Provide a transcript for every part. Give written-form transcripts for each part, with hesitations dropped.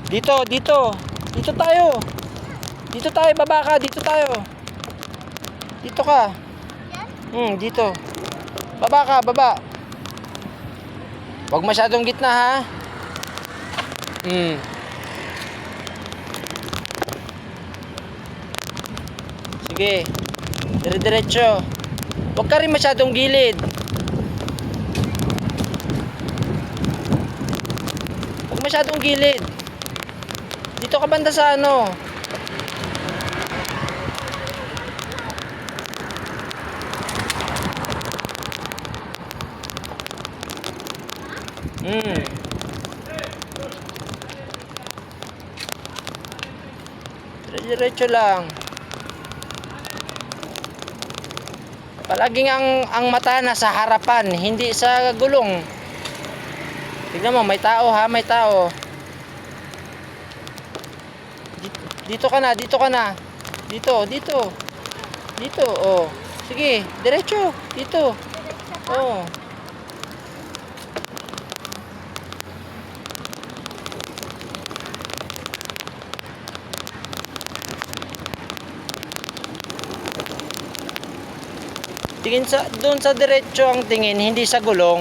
Dito, dito. Dito tayo. Dito tayo, baba ka. Dito tayo. Dito ka. Dito. Baba ka, baba. Huwag masyadong gitna, ha? Sige. Dire-diretso. Huwag ka rin masyadong gilid. Huwag masyadong gilid. Dito ka banda sa ano. Diretso lang. Palaging ang mata nasa harapan, hindi sa gulong. Tignan mo, may tao ha, may tao. Dito ka na, dito ka na. Dito, dito. Dito, oh. Sige, diretso. Dito. Oh. Tingin sa doon sa diretso ang tingin, hindi sa gulong.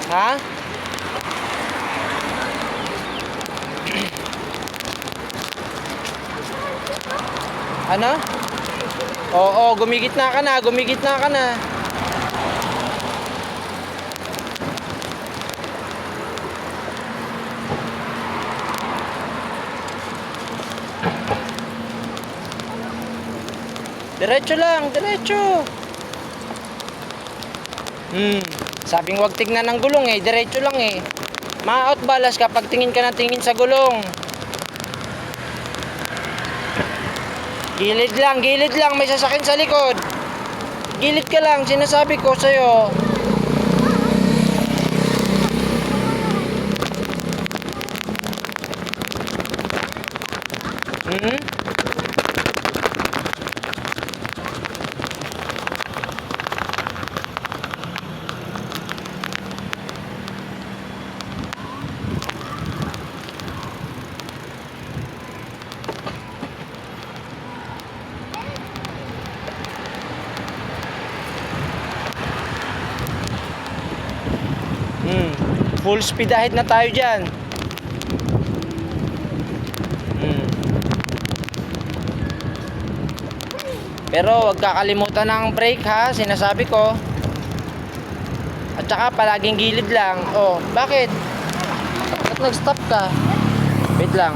Ha? Ano? Oo, gumigitna ka na, gumigitna ka na. Diretso lang, diretso. Sabing wag tignan ng gulong eh, diretso lang eh. Ma-outbalance kapag tingin ka na tingin sa gulong. Gilid lang, may sasakyan sa likod. Gilid ka lang, sinasabi ko sa'yo. Full speed ahead na tayo dyan. Pero huwag kakalimutan ng brake ha, sinasabi ko. At saka palaging gilid lang. Oh, bakit? Ba't nag-stop ka? Wait lang.